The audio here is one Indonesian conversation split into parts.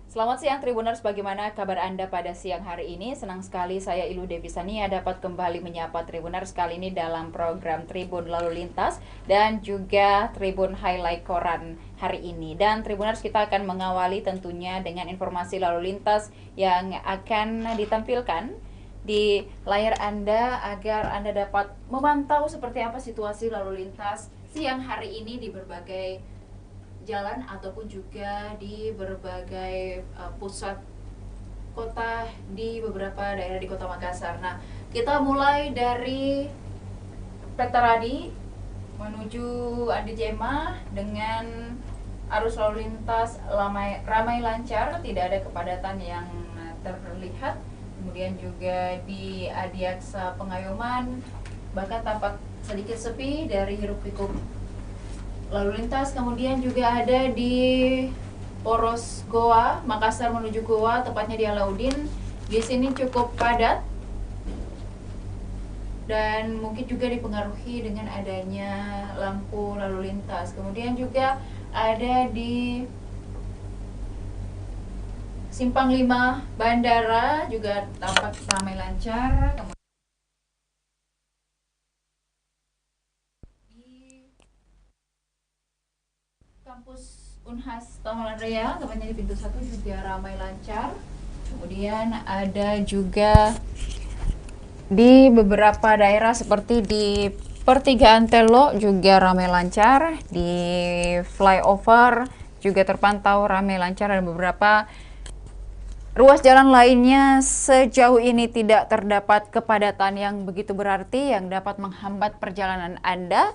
Selamat siang Tribuners, bagaimana kabar Anda pada siang hari ini? Senang sekali saya Ilu Devi Sania dapat kembali menyapa Tribuners kali ini dalam program Tribun Lalu Lintas dan juga Tribun Highlight Koran hari ini. Dan Tribuners, kita akan mengawali tentunya dengan informasi lalu lintas yang akan ditampilkan di layar Anda agar Anda dapat memantau seperti apa situasi lalu lintas siang hari ini di berbagai jalan ataupun juga di berbagai pusat kota di beberapa daerah di Kota Makassar. Nah, kita mulai dari Petaradi menuju Adi Jema dengan arus lalu lintas ramai lancar, tidak ada kepadatan yang terlihat. Kemudian juga di Adiaksa Pengayoman bahkan tampak sedikit sepi dari hiruk pikuk lalu lintas. Kemudian juga ada di Poros Goa, Makassar menuju Goa, tepatnya di Alauddin. Di sini cukup padat dan mungkin juga dipengaruhi dengan adanya lampu lalu lintas. Kemudian juga ada di Simpang 5 Bandara juga tampak ramai lancar. Kemudian di kampus Unhas Taman Raya, tepatnya di pintu 1 juga ramai lancar. Kemudian ada juga di beberapa daerah seperti di pertigaan Telo juga ramai lancar, di flyover juga terpantau ramai lancar, dan beberapa ruas jalan lainnya sejauh ini tidak terdapat kepadatan yang begitu berarti yang dapat menghambat perjalanan Anda.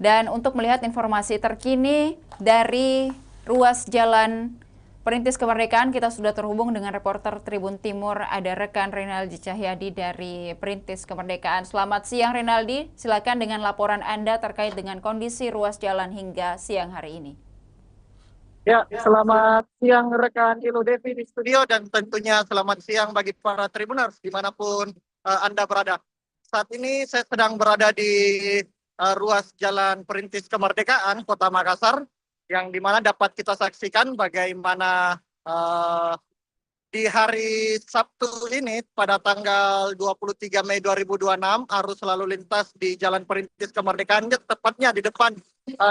Dan untuk melihat informasi terkini dari ruas jalan Perintis Kemerdekaan, kita sudah terhubung dengan reporter Tribun Timur, ada rekan Renaldi Cahyadi dari Perintis Kemerdekaan. Selamat siang Renaldi, silakan dengan laporan Anda terkait dengan kondisi ruas jalan hingga siang hari ini. Ya, selamat siang rekan Ilu Devi di studio dan tentunya selamat siang bagi para Tribuners dimanapun Anda berada. Saat ini saya sedang berada di ruas Jalan Perintis Kemerdekaan Kota Makassar, yang dimana dapat kita saksikan bagaimana di hari Sabtu ini pada tanggal 23 Mei 2026 arus lalu lintas di Jalan Perintis Kemerdekaan, tepatnya di depan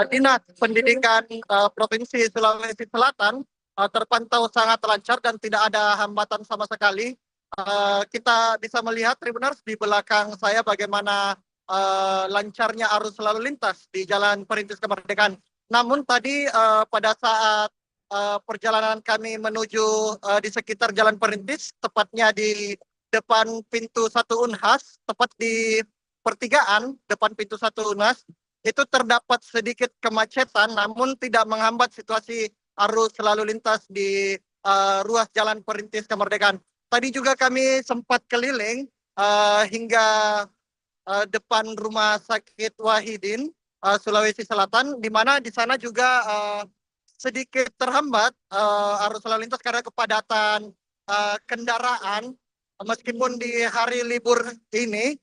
Dinas Pendidikan Provinsi Sulawesi Selatan, terpantau sangat lancar dan tidak ada hambatan sama sekali. Kita bisa melihat Tribuners di belakang saya bagaimana lancarnya arus lalu lintas di Jalan Perintis Kemerdekaan. Namun tadi pada saat perjalanan kami menuju di sekitar Jalan Perintis, tepatnya di depan pintu 1 Unhas, tepat di pertigaan depan pintu 1 Unhas, itu terdapat sedikit kemacetan, namun tidak menghambat situasi arus lalu lintas di ruas Jalan Perintis Kemerdekaan. Tadi juga kami sempat keliling hingga depan Rumah Sakit Wahidin, Sulawesi Selatan, di mana di sana juga sedikit terhambat arus lalu lintas karena kepadatan kendaraan, meskipun di hari libur ini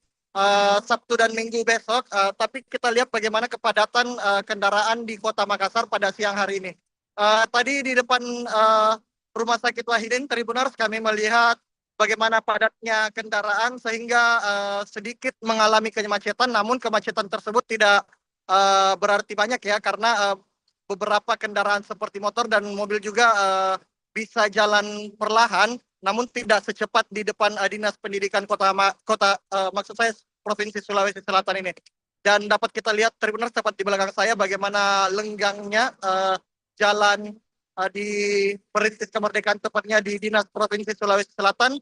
Sabtu dan Minggu besok, tapi kita lihat bagaimana kepadatan kendaraan di Kota Makassar pada siang hari ini. Tadi di depan Rumah Sakit Wahidin Tribuners kami melihat bagaimana padatnya kendaraan sehingga sedikit mengalami kemacetan, namun kemacetan tersebut tidak berarti banyak ya, karena beberapa kendaraan seperti motor dan mobil juga bisa jalan perlahan, namun tidak secepat di depan Dinas Pendidikan maksud saya Provinsi Sulawesi Selatan ini. Dan dapat kita lihat Tribuners tepat di belakang saya bagaimana lenggangnya jalan di Perintis Kemerdekaan, tepatnya di Dinas Provinsi Sulawesi Selatan,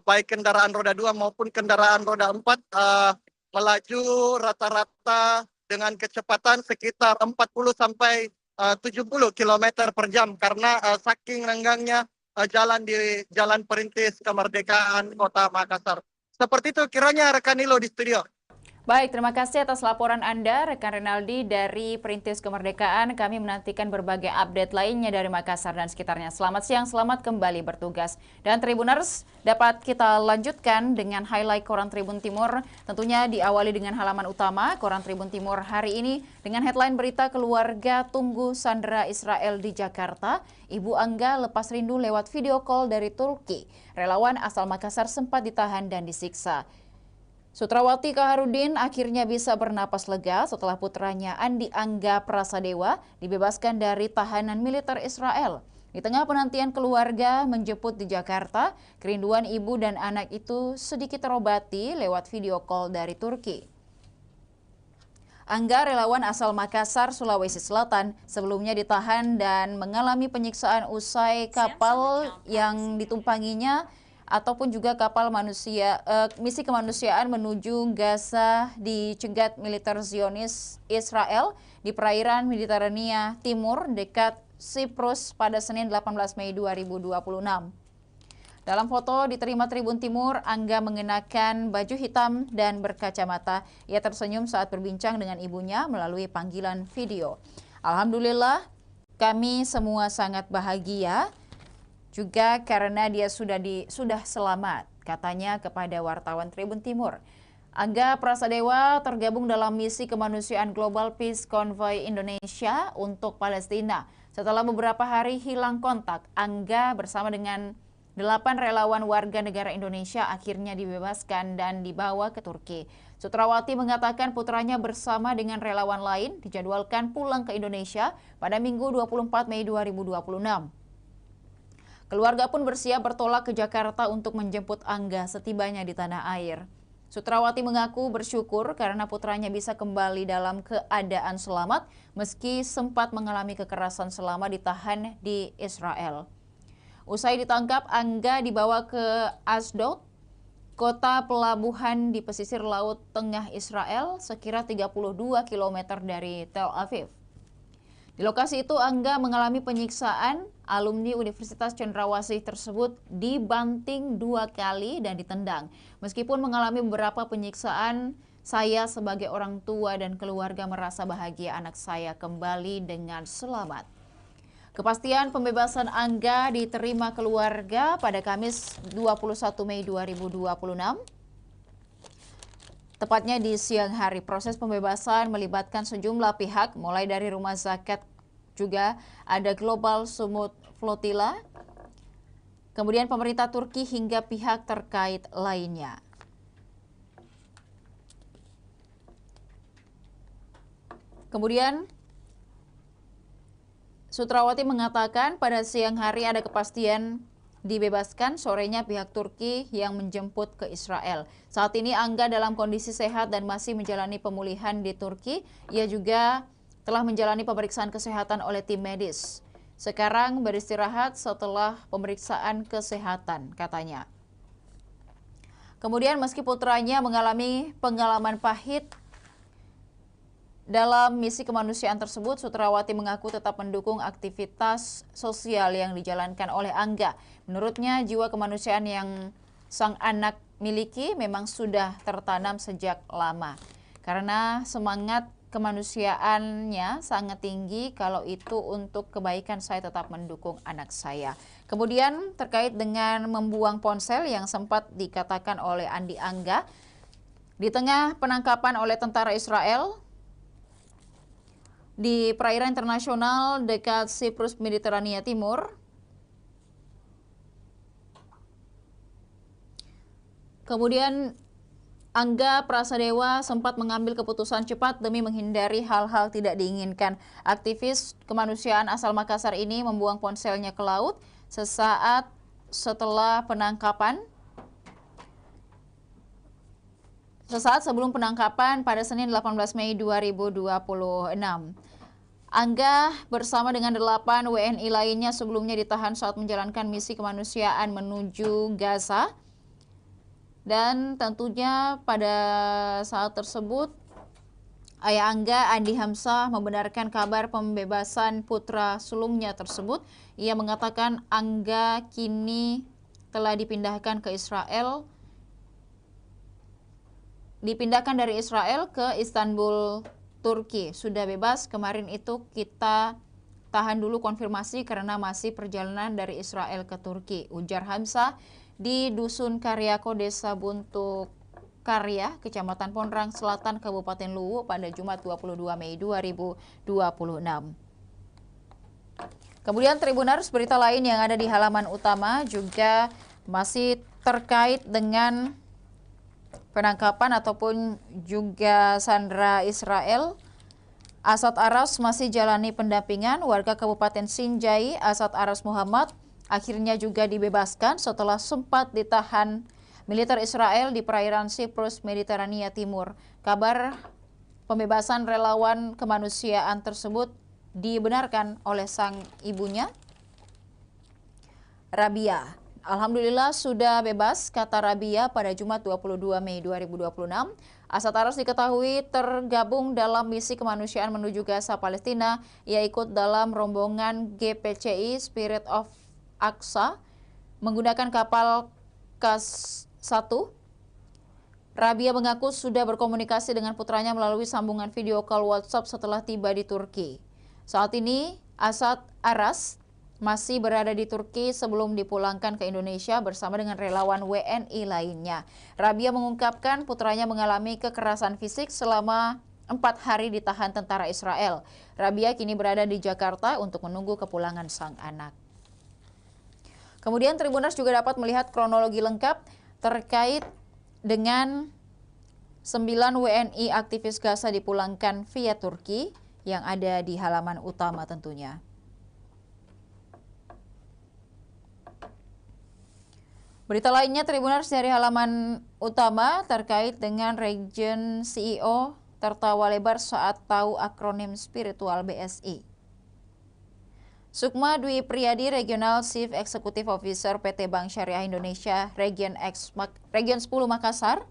baik kendaraan roda 2 maupun kendaraan roda 4 melaju rata-rata dengan kecepatan sekitar 40 sampai 70 km per jam, karena saking lenggangnya jalan di Jalan Perintis Kemerdekaan Kota Makassar. Seperti itu kiranya rekan Ilo di studio. Baik, terima kasih atas laporan Anda, rekan Renaldi dari Perintis Kemerdekaan. Kami menantikan berbagai update lainnya dari Makassar dan sekitarnya. Selamat siang, selamat kembali bertugas. Dan Tribuners, dapat kita lanjutkan dengan highlight Koran Tribun Timur. Tentunya diawali dengan halaman utama Koran Tribun Timur hari ini dengan headline berita keluarga tunggu sandera Israel di Jakarta. Ibu Angga lepas rindu lewat video call dari Turki. Relawan asal Makassar sempat ditahan dan disiksa. Sutrawati Kaharudin akhirnya bisa bernapas lega setelah putranya Andi Angga Prasadewa dibebaskan dari tahanan militer Israel. Di tengah penantian keluarga menjemput di Jakarta, kerinduan ibu dan anak itu sedikit terobati lewat video call dari Turki. Angga, relawan asal Makassar, Sulawesi Selatan, sebelumnya ditahan dan mengalami penyiksaan usai kapal yang ditumpanginya ataupun juga kapal misi kemanusiaan menuju Gaza dicegat militer Zionis Israel di perairan Mediterania Timur dekat Siprus pada Senin 18 Mei 2026. Dalam foto diterima Tribun Timur, Angga mengenakan baju hitam dan berkacamata. Ia tersenyum saat berbincang dengan ibunya melalui panggilan video. Alhamdulillah, kami semua sangat bahagia juga karena dia sudah selamat, katanya kepada wartawan Tribun Timur. Angga Prasadewa tergabung dalam misi kemanusiaan Global Peace Convoy Indonesia untuk Palestina. Setelah beberapa hari hilang kontak, Angga bersama dengan 8 relawan warga negara Indonesia akhirnya dibebaskan dan dibawa ke Turki. Sutrawati mengatakan putranya bersama dengan relawan lain dijadwalkan pulang ke Indonesia pada Minggu 24 Mei 2026. Keluarga pun bersiap bertolak ke Jakarta untuk menjemput Angga setibanya di tanah air. Sutrawati mengaku bersyukur karena putranya bisa kembali dalam keadaan selamat meski sempat mengalami kekerasan selama ditahan di Israel. Usai ditangkap, Angga dibawa ke Asdod, kota pelabuhan di pesisir laut tengah Israel, sekira 32 km dari Tel Aviv. Di lokasi itu, Angga mengalami penyiksaan. Alumni Universitas Cendrawasih tersebut dibanting 2 kali dan ditendang. Meskipun mengalami beberapa penyiksaan, saya sebagai orang tua dan keluarga merasa bahagia anak saya kembali dengan selamat. Kepastian pembebasan Angga diterima keluarga pada Kamis 21 Mei 2026. Tepatnya di siang hari, proses pembebasan melibatkan sejumlah pihak, mulai dari Rumah Zakat, juga ada Global Sumut Flotilla, kemudian pemerintah Turki hingga pihak terkait lainnya. Kemudian Sutrawati mengatakan pada siang hari ada kepastian dibebaskan, sorenya pihak Turki yang menjemput ke Israel. Saat ini Angga dalam kondisi sehat dan masih menjalani pemulihan di Turki. Ia juga telah menjalani pemeriksaan kesehatan oleh tim medis. Sekarang beristirahat setelah pemeriksaan kesehatan, katanya. Kemudian meski putranya mengalami pengalaman pahit dalam misi kemanusiaan tersebut, Sutrawati mengaku tetap mendukung aktivitas sosial yang dijalankan oleh Angga. Menurutnya, jiwa kemanusiaan yang sang anak miliki memang sudah tertanam sejak lama. Karena semangat kemanusiaannya sangat tinggi, kalau itu untuk kebaikan saya tetap mendukung anak saya. Kemudian terkait dengan membuang ponsel yang sempat dikatakan oleh Andi Angga, di tengah penangkapan oleh tentara Israel di perairan internasional dekat Siprus Mediterania Timur. Kemudian Angga Prasadewa sempat mengambil keputusan cepat demi menghindari hal-hal tidak diinginkan. Aktivis kemanusiaan asal Makassar ini membuang ponselnya ke laut sesaat setelah penangkapan. Sesaat sebelum penangkapan pada Senin 18 Mei 2026. Angga bersama dengan 8 WNI lainnya sebelumnya ditahan saat menjalankan misi kemanusiaan menuju Gaza. Dan tentunya pada saat tersebut, ayah Angga, Andi Hamzah, membenarkan kabar pembebasan putra sulungnya tersebut. Ia mengatakan Angga kini telah dipindahkan ke Israel dipindahkan dari Israel ke Istanbul, Turki. Sudah bebas, kemarin itu kita tahan dulu konfirmasi karena masih perjalanan dari Israel ke Turki. Ujar Hamzah di Dusun Karyako, Desa Buntu Karya, Kecamatan Pondrang Selatan, Kabupaten Luwu pada Jumat 22 Mei 2026. Kemudian Tribuners, berita lain yang ada di halaman utama juga masih terkait dengan penangkapan ataupun juga sandera Israel. Asad Aras masih jalani pendampingan. Warga Kabupaten Sinjai, Asad Aras Muhammad, akhirnya juga dibebaskan setelah sempat ditahan militer Israel di perairan Siprus, Mediterania Timur. Kabar pembebasan relawan kemanusiaan tersebut dibenarkan oleh sang ibunya, Rabia. Alhamdulillah sudah bebas, kata Rabia pada Jumat 22 Mei 2026. Asad Aras diketahui tergabung dalam misi kemanusiaan menuju Gaza, Palestina. Ia ikut dalam rombongan GPCI Spirit of Aqsa menggunakan kapal KAS-1. Rabia mengaku sudah berkomunikasi dengan putranya melalui sambungan video call WhatsApp setelah tiba di Turki. Saat ini, Asad Aras masih berada di Turki sebelum dipulangkan ke Indonesia bersama dengan relawan WNI lainnya. Rabia mengungkapkan putranya mengalami kekerasan fisik selama 4 hari ditahan tentara Israel. Rabia kini berada di Jakarta untuk menunggu kepulangan sang anak. Kemudian Tribuners juga dapat melihat kronologi lengkap terkait dengan 9 WNI aktivis Gaza dipulangkan via Turki yang ada di halaman utama tentunya. Berita lainnya Tribuners dari halaman utama terkait dengan Region CEO tertawa lebar saat tahu akronim spiritual BSI. Sukma Dwi Priyadi, Regional Chief Executive Officer PT Bank Syariah Indonesia Region 10 Makassar,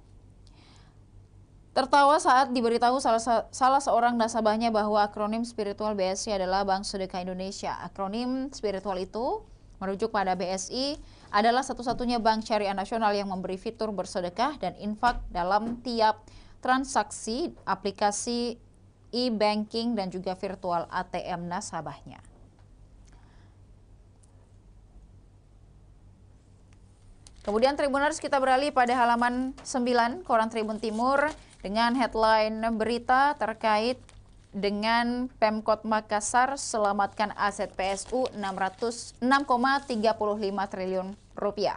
tertawa saat diberitahu salah seorang nasabahnya bahwa akronim spiritual BSI adalah Bank Sedekah Indonesia. Akronim spiritual itu merujuk pada BSI adalah satu-satunya bank syariah nasional yang memberi fitur bersedekah dan infak dalam tiap transaksi aplikasi e-banking dan juga virtual ATM nasabahnya. Kemudian Tribuners, kita beralih pada halaman 9 Koran Tribun Timur dengan headline berita terkait dengan Pemkot Makassar selamatkan aset PSU 6,35 triliun rupiah.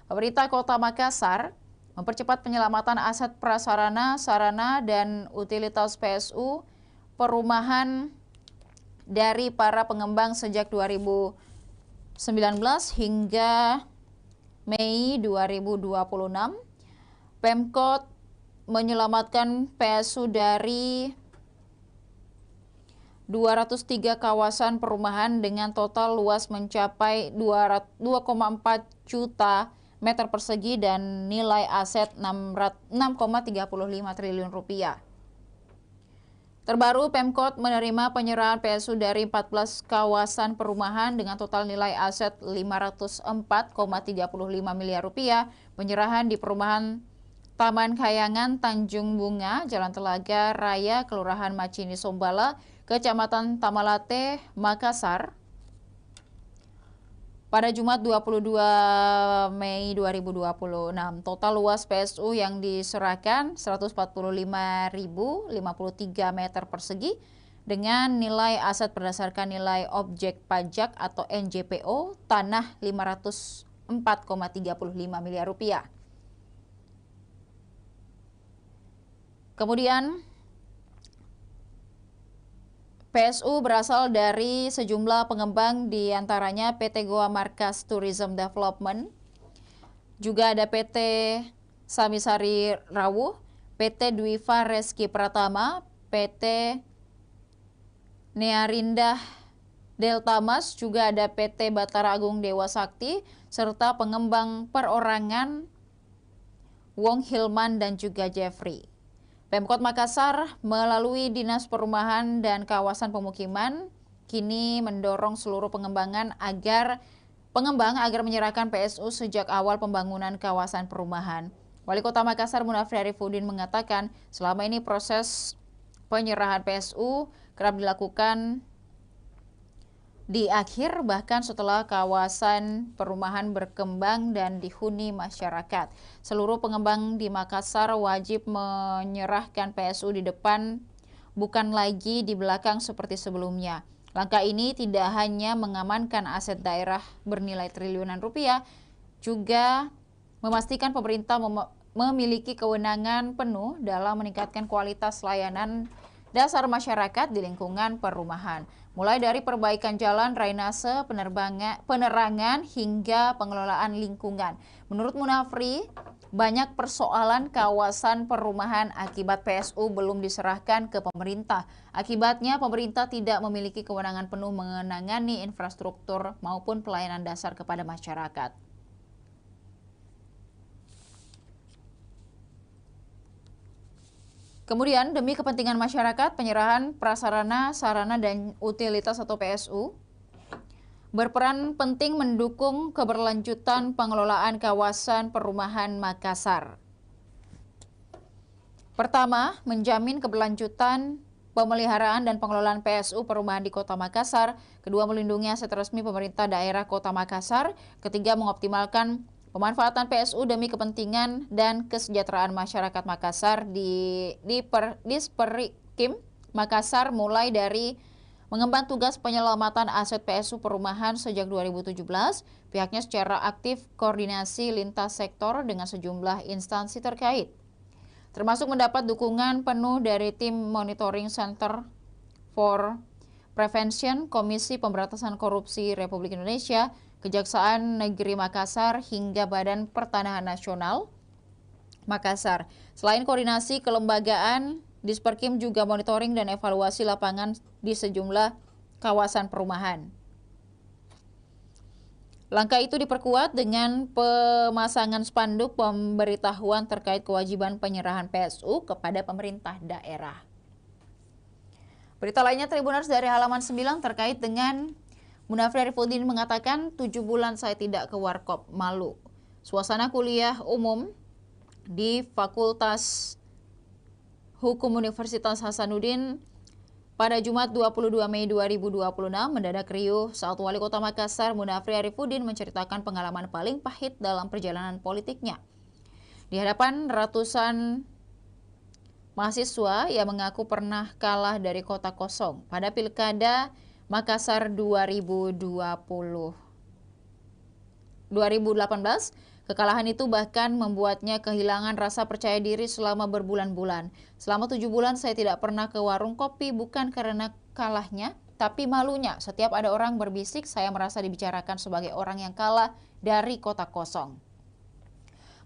Pemerintah Kota Makassar mempercepat penyelamatan aset prasarana, sarana, dan utilitas PSU perumahan dari para pengembang sejak 2019 hingga Mei 2026. Pemkot menyelamatkan PSU dari 203 kawasan perumahan dengan total luas mencapai 2,4 juta meter persegi dan nilai aset 6,35 triliun rupiah. Terbaru, Pemkot menerima penyerahan PSU dari 14 kawasan perumahan dengan total nilai aset 504,35 miliar rupiah. Penyerahan di perumahan Taman Kayangan Tanjung Bunga, Jalan Telaga Raya, Kelurahan Macini Sombala, Kecamatan Tamalate, Makassar, pada Jumat 22 Mei 2026. Total luas PSU yang diserahkan 145.053 meter persegi dengan nilai aset berdasarkan nilai objek pajak atau NJPO tanah 504,35 miliar rupiah. Kemudian PSU berasal dari sejumlah pengembang, diantaranya PT Goa Markas Tourism Development, juga ada PT Samisari Rawuh, PT Dwiva Reski Pratama, PT Nearindah Deltamas, juga ada PT Batara Agung Dewa Sakti, serta pengembang perorangan Wong Hilman dan juga Jeffrey. Pemkot Makassar melalui Dinas Perumahan dan Kawasan Pemukiman kini mendorong seluruh pengembang agar menyerahkan PSU sejak awal pembangunan kawasan perumahan. Wali Kota Makassar Munafri Arifudin mengatakan selama ini proses penyerahan PSU kerap dilakukan di akhir bahkan setelah kawasan perumahan berkembang dan dihuni masyarakat. Seluruh pengembang di Makassar wajib menyerahkan PSU di depan bukan lagi di belakang seperti sebelumnya. Langkah ini tidak hanya mengamankan aset daerah bernilai triliunan rupiah, juga memastikan pemerintah memiliki kewenangan penuh dalam meningkatkan kualitas layanan dasar masyarakat di lingkungan perumahan, mulai dari perbaikan jalan, drainase, penerangan, hingga pengelolaan lingkungan. Menurut Munafri, banyak persoalan kawasan perumahan akibat PSU belum diserahkan ke pemerintah. Akibatnya, pemerintah tidak memiliki kewenangan penuh menangani infrastruktur maupun pelayanan dasar kepada masyarakat. Kemudian, demi kepentingan masyarakat, penyerahan prasarana, sarana, dan utilitas atau PSU berperan penting mendukung keberlanjutan pengelolaan kawasan perumahan Makassar. Pertama, menjamin keberlanjutan pemeliharaan dan pengelolaan PSU perumahan di Kota Makassar. Kedua, melindungi aset resmi pemerintah daerah Kota Makassar. Ketiga, mengoptimalkan pemanfaatan PSU demi kepentingan dan kesejahteraan masyarakat Makassar di Disperkim Makassar, mulai dari mengemban tugas penyelamatan aset PSU perumahan sejak 2017. Pihaknya secara aktif koordinasi lintas sektor dengan sejumlah instansi terkait, termasuk mendapat dukungan penuh dari tim Monitoring Center for Prevention, Komisi Pemberantasan Korupsi Republik Indonesia, Kejaksaan Negeri Makassar, hingga Badan Pertanahan Nasional Makassar. Selain koordinasi kelembagaan, Disperkim juga monitoring dan evaluasi lapangan di sejumlah kawasan perumahan. Langkah itu diperkuat dengan pemasangan spanduk pemberitahuan terkait kewajiban penyerahan PSU kepada pemerintah daerah. Berita lainnya Tribuners dari halaman 9 terkait dengan Munafri Arifudin mengatakan 7 bulan saya tidak ke warkop, malu. Suasana kuliah umum di Fakultas Hukum Universitas Hasanuddin pada Jumat 22 Mei 2026 mendadak riuh saat Wali Kota Makassar Munafri Arifudin menceritakan pengalaman paling pahit dalam perjalanan politiknya. Di hadapan ratusan mahasiswa, ia mengaku pernah kalah dari kota kosong pada Pilkada Makassar 2018. Kekalahan itu bahkan membuatnya kehilangan rasa percaya diri selama berbulan-bulan. Selama 7 bulan saya tidak pernah ke warung kopi, bukan karena kalahnya, tapi malunya. Setiap ada orang berbisik, saya merasa dibicarakan sebagai orang yang kalah dari kota kosong.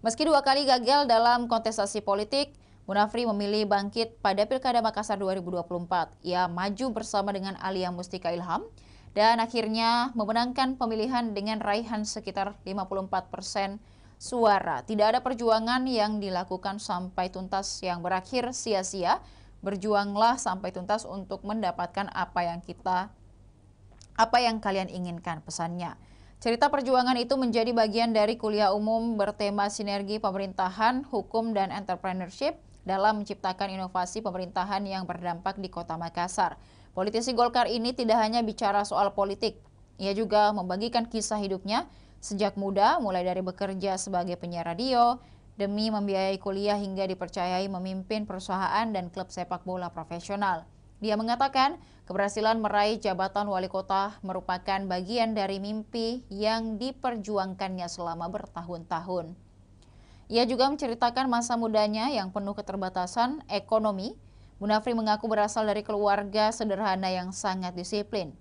Meski 2 kali gagal dalam kontestasi politik, Munafri memilih bangkit pada Pilkada Makassar 2024. Ia maju bersama dengan Alia Mustika Ilham dan akhirnya memenangkan pemilihan dengan raihan sekitar 54% suara. Tidak ada perjuangan yang dilakukan sampai tuntas yang berakhir sia-sia. Berjuanglah sampai tuntas untuk mendapatkan apa yang kalian inginkan, pesannya. Cerita perjuangan itu menjadi bagian dari kuliah umum bertema sinergi pemerintahan, hukum, dan entrepreneurship dalam menciptakan inovasi pemerintahan yang berdampak di Kota Makassar. Politisi Golkar ini tidak hanya bicara soal politik, ia juga membagikan kisah hidupnya sejak muda, mulai dari bekerja sebagai penyiar radio, demi membiayai kuliah hingga dipercayai memimpin perusahaan dan klub sepak bola profesional. Dia mengatakan keberhasilan meraih jabatan wali kota merupakan bagian dari mimpi yang diperjuangkannya selama bertahun-tahun. Ia juga menceritakan masa mudanya yang penuh keterbatasan ekonomi. Munafri mengaku berasal dari keluarga sederhana yang sangat disiplin.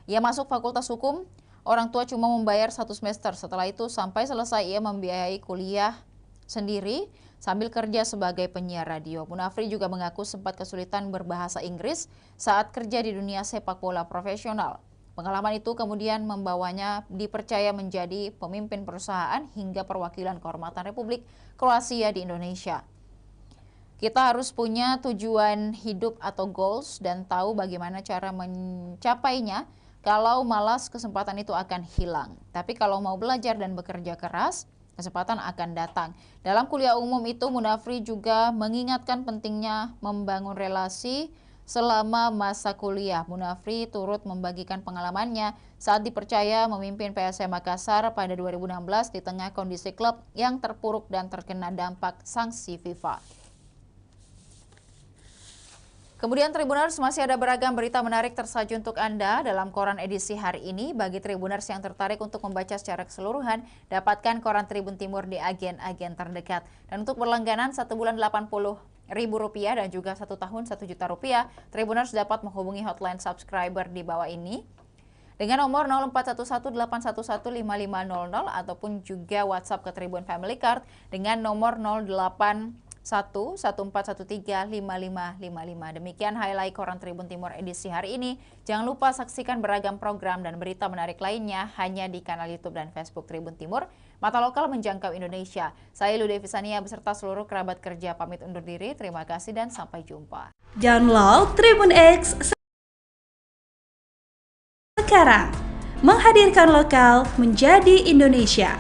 Ia masuk Fakultas Hukum, orang tua cuma membayar 1 semester. Setelah itu sampai selesai ia membiayai kuliah sendiri sambil kerja sebagai penyiar radio. Munafri juga mengaku sempat kesulitan berbahasa Inggris saat kerja di dunia sepak bola profesional. Pengalaman itu kemudian membawanya dipercaya menjadi pemimpin perusahaan hingga perwakilan kehormatan Republik Kroasia di Indonesia. Kita harus punya tujuan hidup atau goals dan tahu bagaimana cara mencapainya. Kalau malas, kesempatan itu akan hilang. Tapi kalau mau belajar dan bekerja keras, kesempatan akan datang. Dalam kuliah umum itu, Munafri juga mengingatkan pentingnya membangun relasi selama masa kuliah. Munafri turut membagikan pengalamannya saat dipercaya memimpin PSM Makassar pada 2016 di tengah kondisi klub yang terpuruk dan terkena dampak sanksi FIFA. Kemudian Tribuners, masih ada beragam berita menarik tersaji untuk Anda dalam koran edisi hari ini. Bagi Tribuners yang tertarik untuk membaca secara keseluruhan, dapatkan koran Tribun Timur di agen-agen terdekat. Dan untuk berlangganan 1 bulan Rp80.000 dan juga 1 tahun Rp1.000.000, Tribuners dapat menghubungi hotline subscriber di bawah ini dengan nomor 0411811500 ataupun juga WhatsApp ke Tribun Family Card dengan nomor 081141355555. Demikian highlight koran Tribun Timur edisi hari ini. Jangan lupa saksikan beragam program dan berita menarik lainnya hanya di kanal YouTube dan Facebook Tribun Timur. Mata lokal menjangkau Indonesia. Saya Ilu Devisania beserta seluruh kerabat kerja pamit undur diri. Terima kasih dan sampai jumpa. Download Tribun X sekarang, menghadirkan lokal menjadi Indonesia.